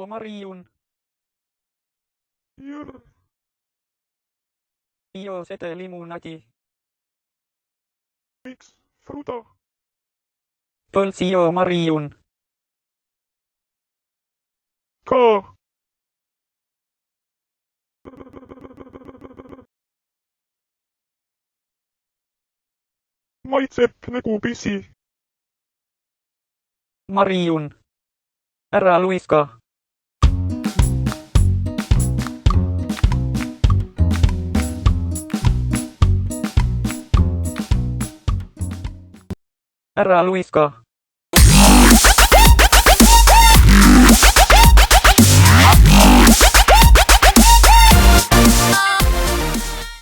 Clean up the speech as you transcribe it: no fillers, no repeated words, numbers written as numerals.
Mariun. Jaa. Io sete limunati. Miks Fruta? Pulsio Mariun. Ka. Maitseb nagu pisi. Mariun. Ära luiska. Ära luiska.